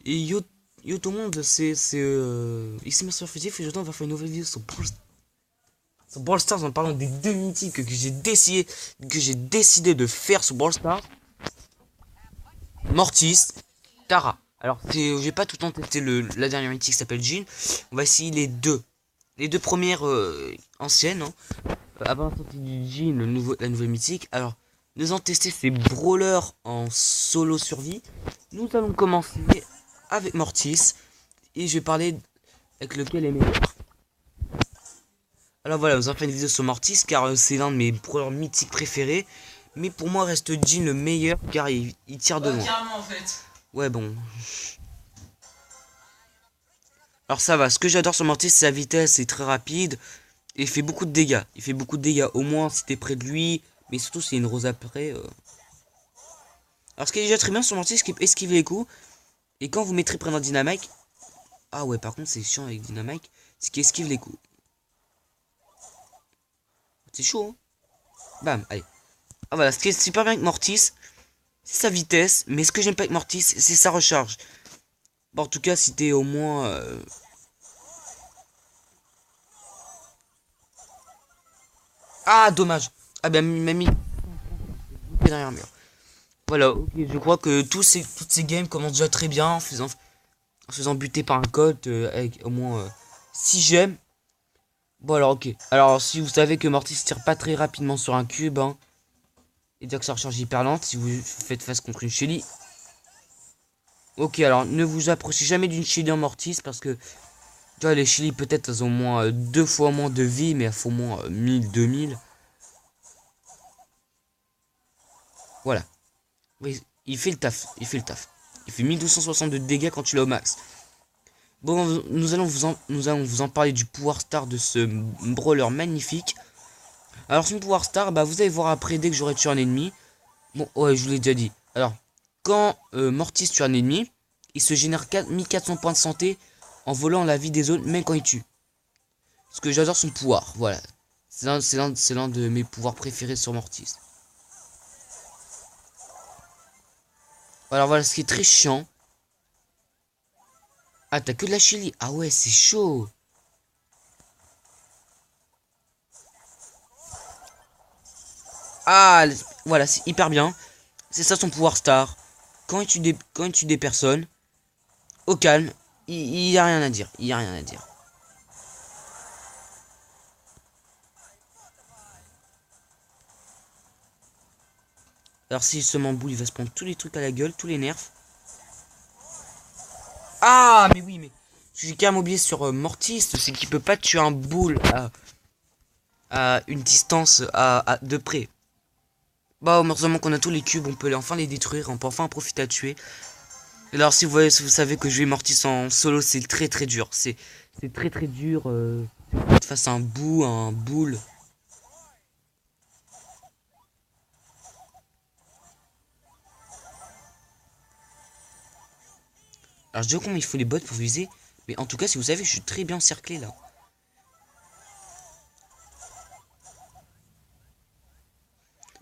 Et yo tout le monde, c'est ici Master Futif et aujourd'hui on va faire une nouvelle vidéo sur Brawl Stars en parlant des deux mythiques que j'ai décidé de faire sur Brawl Stars. Mortis, Tara. Alors j'ai pas tout le temps testé la dernière mythique qui s'appelle Jean. On va essayer les deux premières anciennes. Hein. Avant la sortie du Jean, la nouvelle mythique. Alors nous allons tester ces brawlers en solo survie. Nous allons commencer avec Mortis. Et je vais parler avec lequel est meilleur. Alors voilà, vous en faites une vidéo sur Mortis car c'est l'un de mes brawlers mythiques préférés. Mais pour moi reste Jean le meilleur car il tire de loin. Carrément en fait. Ouais bon. Alors ça va, ce que j'adore sur Mortis c'est sa vitesse, c'est très rapide. Et il fait beaucoup de dégâts. Il fait beaucoup de dégâts au moins si t'es près de lui. Mais surtout s'il y a une rose après. Alors ce qui est déjà très bien sur Mortis, c'est qu'il esquive les coups. Et quand vous mettrez près d'un dynamite. Ah ouais par contre c'est chiant avec dynamite. C'est qu'il esquive les coups. C'est chaud hein. Bam, allez. Ah voilà, ce qui est super bien avec Mortis, c'est sa vitesse. Mais ce que j'aime pas avec Mortis, c'est sa recharge. Bon, en tout cas, si t'es au moins... Ah, dommage. Ah ben, il m'a mis derrière le mur. Voilà, ok, je crois que toutes ces games commencent déjà très bien en faisant buter par un code avec au moins 6 gemmes. Bon alors ok. Alors si vous savez que Mortis tire pas très rapidement sur un cube, hein, et dire que sa recharge est hyper lente si vous faites face contre une Shelly. Ok, alors ne vous approchez jamais d'une Shelly en Mortis parce que tu vois, les Shelly peut-être elles ont moins 2 fois moins de vie, mais elles font moins 1000, 2000. Voilà. Oui, il fait le taf, il fait le taf. Il fait 1260 de dégâts quand tu l'as au max. Bon, nous allons vous en parler du pouvoir star de ce brawler magnifique. Alors son pouvoir star, bah vous allez voir après dès que j'aurai tué un ennemi. Bon, ouais, je vous l'ai déjà dit. Alors, quand Mortis tue un ennemi, il se génère 1400 points de santé en volant la vie des zones, même quand il tue. Parce que j'adore son pouvoir, voilà. C'est l'un de mes pouvoirs préférés sur Mortis. Alors voilà, ce qui est très chiant. Ah, t'as que de la chili. Ah ouais, c'est chaud. Ah, voilà, c'est hyper bien. C'est ça son pouvoir star. Quand il tue des personnes, au calme, il y a rien à dire. Il y a rien à dire. Alors si se m'emboule, il va se prendre tous les trucs à la gueule, tous les nerfs. Ah, mais oui, mais j'ai carrément oublié sur Mortis, c'est qu'il peut pas tuer un boule à une distance de près. Bah, heureusement qu'on a tous les cubes, on peut enfin les détruire, on peut enfin en profiter à tuer. Alors si vous savez que jouer Mortis en solo, c'est très très dur. C'est très très dur face à un boule. Alors je dis comment il faut les bots pour viser. Mais en tout cas, si vous savez, je suis très bien encerclé là.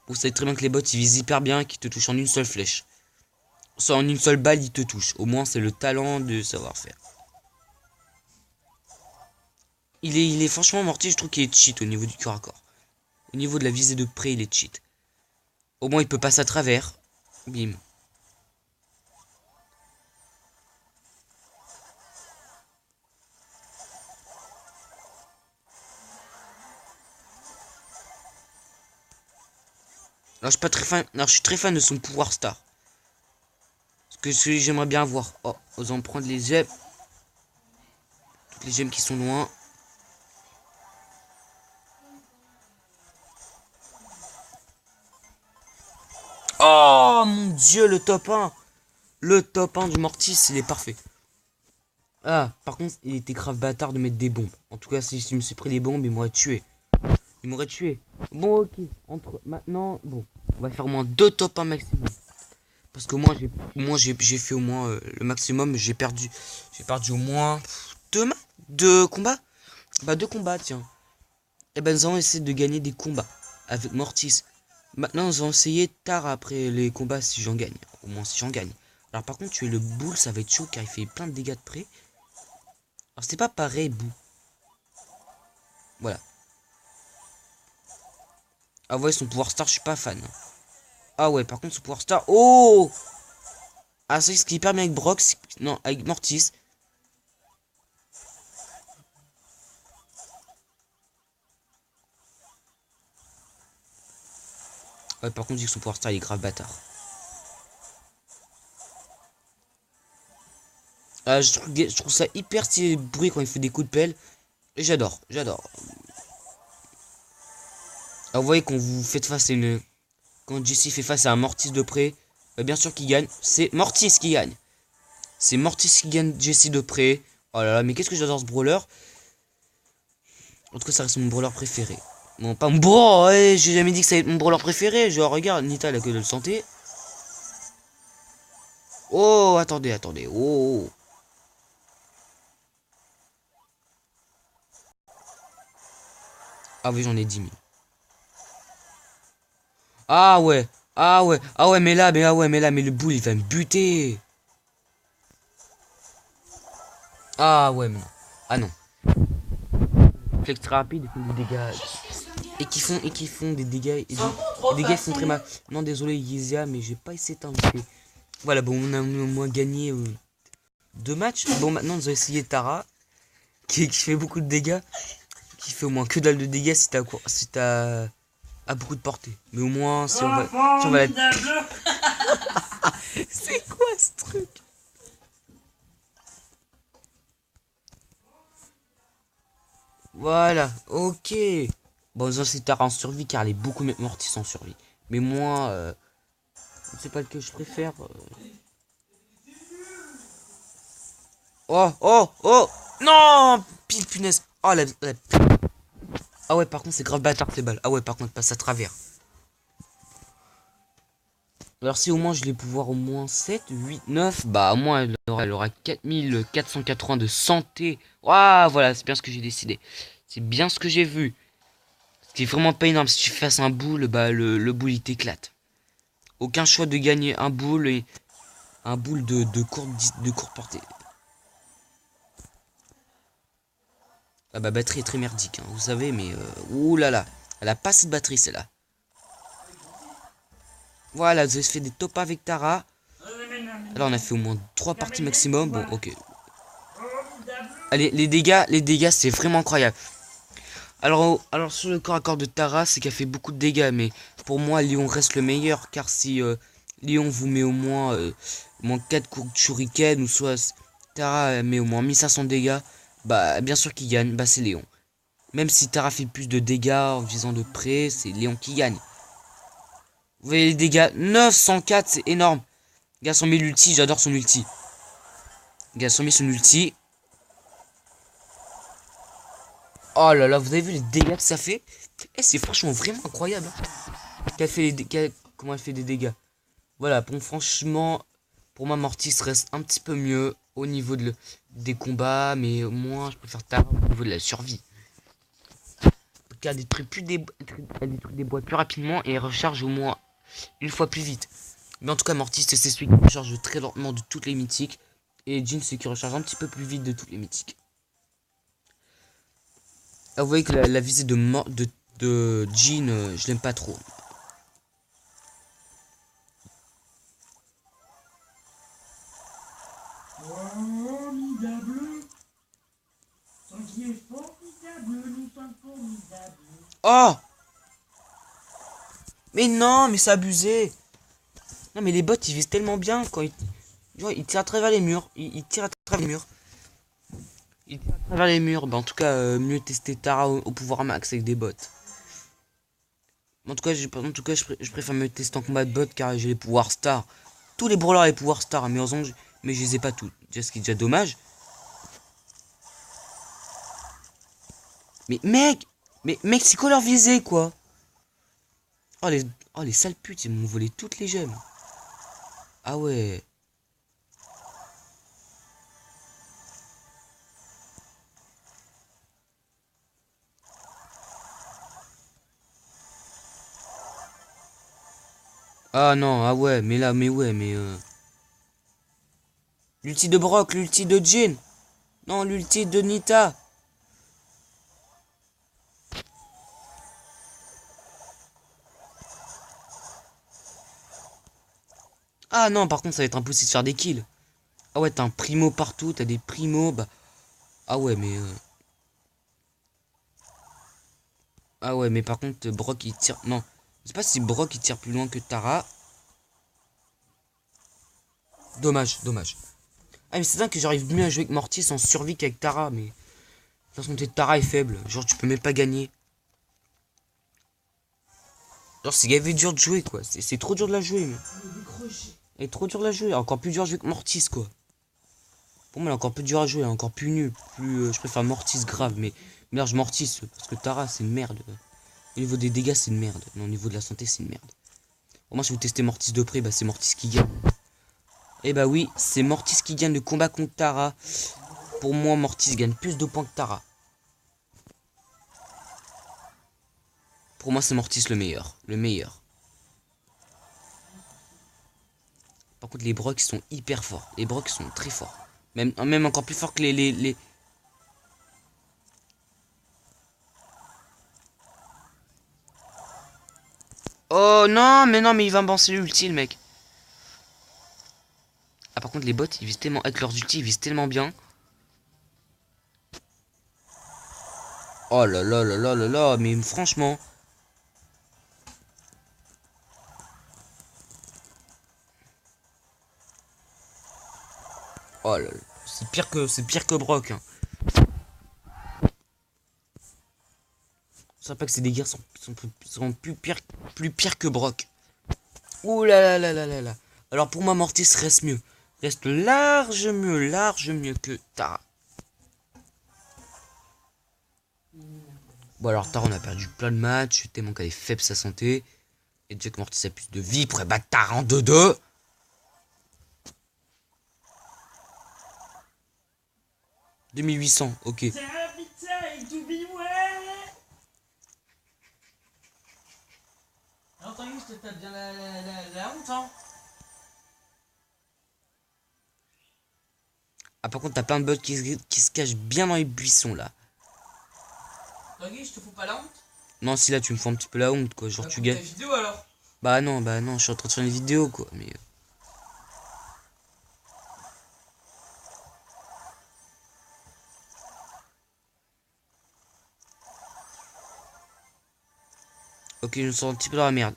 Vous savez très bien que les bots ils visent hyper bien et qu'ils te touchent en une seule flèche. Soit en une seule balle, ils te touchent. Au moins, c'est le talent de savoir faire. Il est franchement mortier, je trouve qu'il est cheat au niveau du corps à corps. Au niveau de la visée de près, il est cheat. Au moins, il peut passer à travers. Bim. Alors, je suis pas très fan. Alors, je suis très fan de son pouvoir star. Parce que celui que j'aimerais bien avoir. Oh, osons prendre les gemmes. Toutes les gemmes qui sont loin. Oh mon dieu, le top 1. Le top 1 du Mortis, il est parfait. Ah, par contre, il était grave bâtard de mettre des bombes. En tout cas, si je me suis pris des bombes, il m'aurait tué. Il m'aurait tué. Bon, ok. Maintenant, bon, on va faire au moins 2 top 1 maximum. Parce que moi, j'ai fait au moins le maximum. J'ai perdu au moins 2 combats. Bah, 2 combats, tiens. Et ben, nous allons essayer de gagner des combats avec Mortis. Maintenant, nous allons essayer tard après les combats si j'en gagne. Au moins si j'en gagne. Alors par contre, tuer le boule, ça va être chaud car il fait plein de dégâts de près. Alors c'est pas pareil, boue. Voilà. Ah ouais, son pouvoir star, je suis pas fan. Ah ouais, par contre, son pouvoir star... Oh! Ah, c'est ce qui est hyper bien avec Brock. Non, avec Mortis. Ouais, par contre, je dis que son pouvoir star, il est grave bâtard. Ah, je trouve ça hyper stylé bruit quand il fait des coups de pelle. Et j'adore, j'adore. Ah, vous voyez, quand vous faites face à une... Quand Jesse fait face à un Mortis de près, bah, bien sûr qu'il gagne. C'est Mortis qui gagne. C'est Mortis qui gagne Jesse de près. Oh là là, mais qu'est-ce que j'adore ce brawler. En tout cas, ça reste mon brawler préféré. Non, pas mon bro, ouais, j'ai jamais dit que ça allait être mon brawler préféré. Genre, regarde, Nita, elle a que de le santé. Oh, attendez, attendez. Oh, oh. Ah oui, j'en ai 10 000. Ah ouais, ah ouais, ah ouais, mais là, mais ah ouais, mais là, mais le boule, il va me buter. Ah ouais, mais non. Ah non. Flex très rapide, ils font des dégâts. Et qui font des dégâts. Et des dégâts, ils font très mal. Non, désolé, Yezia, mais j'ai pas essayé de t'inviter. Voilà, bon, on a au moins gagné 2 matchs. Bon, maintenant, on va essayer Tara, qui fait beaucoup de dégâts. Qui fait au moins que dalle de dégâts si t'as à beaucoup de portée. Mais au moins, si on va la... C'est quoi ce truc? Voilà, ok. Bon, ça c'est Tara en survie car elle est beaucoup mieux Mortis en survie. Mais moi, c'est pas lequel je préfère. Oh, oh, oh! Non! Pile punaise! Oh la... Ah ouais, par contre, c'est grave bâtard ces balles. Ah ouais, par contre, passe à travers. Alors, si au moins je les pouvoir au moins 7, 8, 9, bah au moins elle aura 4480 de santé. Waouh, voilà, c'est bien ce que j'ai décidé. C'est bien ce que j'ai vu. Ce qui est vraiment pas énorme. Si tu fasses un boule, bah le boule il t'éclate. Aucun choix de gagner un boule et un boule de courte portée. Ah bah batterie est très merdique, hein, vous savez, mais ouh là là, elle a pas assez de batterie celle-là. Voilà, vous avez fait des top avec Tara. Alors on a fait au moins 3 parties maximum. Bon, ok. Allez, les dégâts, c'est vraiment incroyable. Alors sur le corps à corps de Tara, c'est qu'elle fait beaucoup de dégâts, mais pour moi, Léon reste le meilleur, car si Léon vous met au moins 4 coups de shuriken, ou soit Tara met au moins 1500 dégâts, bah bien sûr qu'il gagne, bah c'est Léon. Même si Tara fait plus de dégâts en visant de près, c'est Léon qui gagne. Vous voyez les dégâts, 904, c'est énorme. Gars, son ulti, j'adore son ulti. Gars, son ulti. Oh là là, vous avez vu les dégâts que ça fait? Eh, c'est franchement vraiment incroyable. Comment elle fait des dégâts? Voilà, bon, franchement, pour moi, Mortis reste un petit peu mieux au niveau des combats, mais au moins, je préfère Tara au niveau de la survie. Elle détruit des boîtes plus rapidement et elle recharge au moins une fois plus vite. Mais en tout cas, Mortis, c'est celui qui recharge très lentement de toutes les mythiques. Et Jean, c'est qui recharge un petit peu plus vite de toutes les mythiques. Ah, vous voyez que la visée de Jean, je l'aime pas trop. Oh! Mais non, mais c'est abusé! Non, mais les bots ils visent tellement bien quand ils tirent à travers les murs. Ils tirent à travers les murs. Ils tirent à travers les murs. Bah, en tout cas, mieux tester Tara au pouvoir max avec des bots. En tout cas, je préfère me tester en combat de bot car j'ai les pouvoirs stars. Tous les brawlers ont les pouvoirs stars, mais je les ai pas tous. Déjà, ce qui est déjà dommage. Mais mec! Mais mec, c'est quoi leur visée, quoi? Oh les sales putes, ils m'ont volé toutes les gemmes. Ah ouais. Ah non, ah ouais, mais là, mais ouais, mais L'ulti de Brock, l'ulti de Jhin. Non, l'ulti de Nita. Ah non, par contre, ça va être impossible de faire des kills. Ah ouais, t'as un primo partout, t'as des primos, bah... Ah ouais, mais... Ah ouais, mais par contre, Brock, il tire... Non, je sais pas si Brock, il tire plus loin que Tara. Dommage, dommage. Ah mais c'est dingue que j'arrive mieux à jouer avec Mortis en survie qu'avec Tara, mais... De toute façon, Tara est faible, genre tu peux même pas gagner. Genre c'est gavé dur de jouer, quoi. C'est trop dur de la jouer, mais... Elle est trop dur de la jouer, encore plus dur à jouer que Mortis, quoi. Pour moi, elle est encore plus dur à jouer, encore plus nul. Je préfère Mortis grave, mais large Mortis, parce que Tara, c'est une merde. Au niveau des dégâts, c'est une merde. Mais au niveau de la santé, c'est une merde. Au moins, si vous testez Mortis de près, bah c'est Mortis qui gagne. Et bah oui, c'est Mortis qui gagne le combat contre Tara. Pour moi, Mortis gagne plus de points que Tara. Pour moi, c'est Mortis le meilleur. Le meilleur. Par contre, les Brock sont hyper forts. Les Brock sont très forts. Même encore plus forts que les... Oh non, mais il va me lancer l'ulti, le mec. Ah, par contre, les bots, ils visent tellement... Avec leurs ultis, ils visent tellement bien. Oh là là là là là là, mais franchement... Oh là là, c'est pire que Brock. Hein. C'est pas que ces dégâts sont plus pires que Brock. Ouh là là là là là là. Alors pour moi, Mortis reste mieux. Reste large mieux que Tara. Bon alors Tara, on a perdu plein de matchs, tellement qu'elle est faible sa santé. Et déjà que Mortis a plus de vie, pourrait battre Tara en 2-2. « 2800, ok. Je te tape bien la honte, hein. Ah, par contre, t'as plein de bots qui se cachent bien dans les buissons, là. Tanguy, je te fous pas la honte? Non, si là, tu me fous un petit peu la honte, quoi. Genre, tu gagnes. Vidéo, alors? Bah non, je suis en train de faire une vidéo, quoi. Mais... Ok, je me sens un petit peu dans la merde.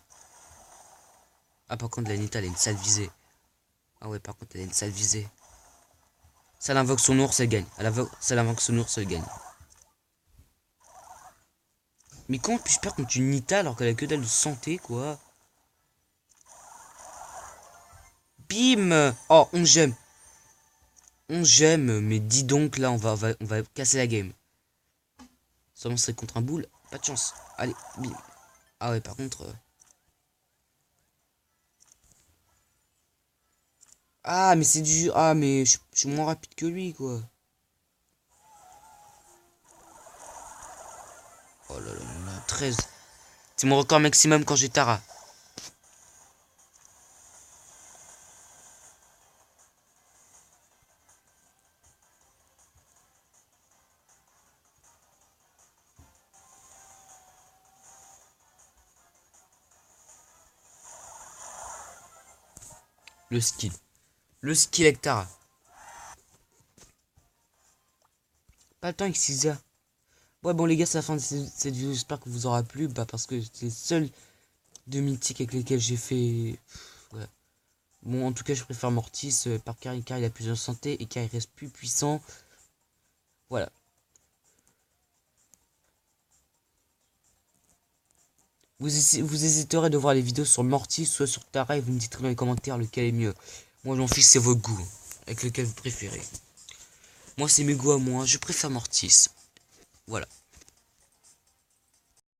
Ah, par contre, la Nita, elle a une sale visée. Ah ouais, par contre, elle a une sale visée. Ça l'invoque son ours, elle gagne. Ça l'invoque son ours, elle gagne. Mais comment puis-je perdre contre une Nita alors qu'elle a que dalle de santé, quoi? Bim! Oh, 11 gemmes. 11 gemmes, mais dis donc, là, on va casser la game. Seulement c'est contre un boule. Pas de chance. Allez, bim. Ah ouais, par contre... Ah, mais c'est du... Ah, mais je suis moins rapide que lui, quoi. Oh là là là, 13. C'est mon record maximum quand j'ai Tara. Le skill. Le skill avec Tara. Pas le temps avec Caesar. Ouais, bon, les gars, c'est la fin de cette vidéo. J'espère que vous aura plu. Bah, parce que c'est les seuls deux mythiques avec lesquels j'ai fait... Ouais. Bon, en tout cas, je préfère Mortis car il a plus de santé et car il reste plus puissant. Voilà. Vous hésiterez de voir les vidéos sur Mortis, soit sur Tara, et vous me dites dans les commentaires lequel est mieux. Moi, j'en fiche, c'est vos goûts, avec lequel vous préférez. Moi, c'est mes goûts à moi, je préfère Mortis. Voilà.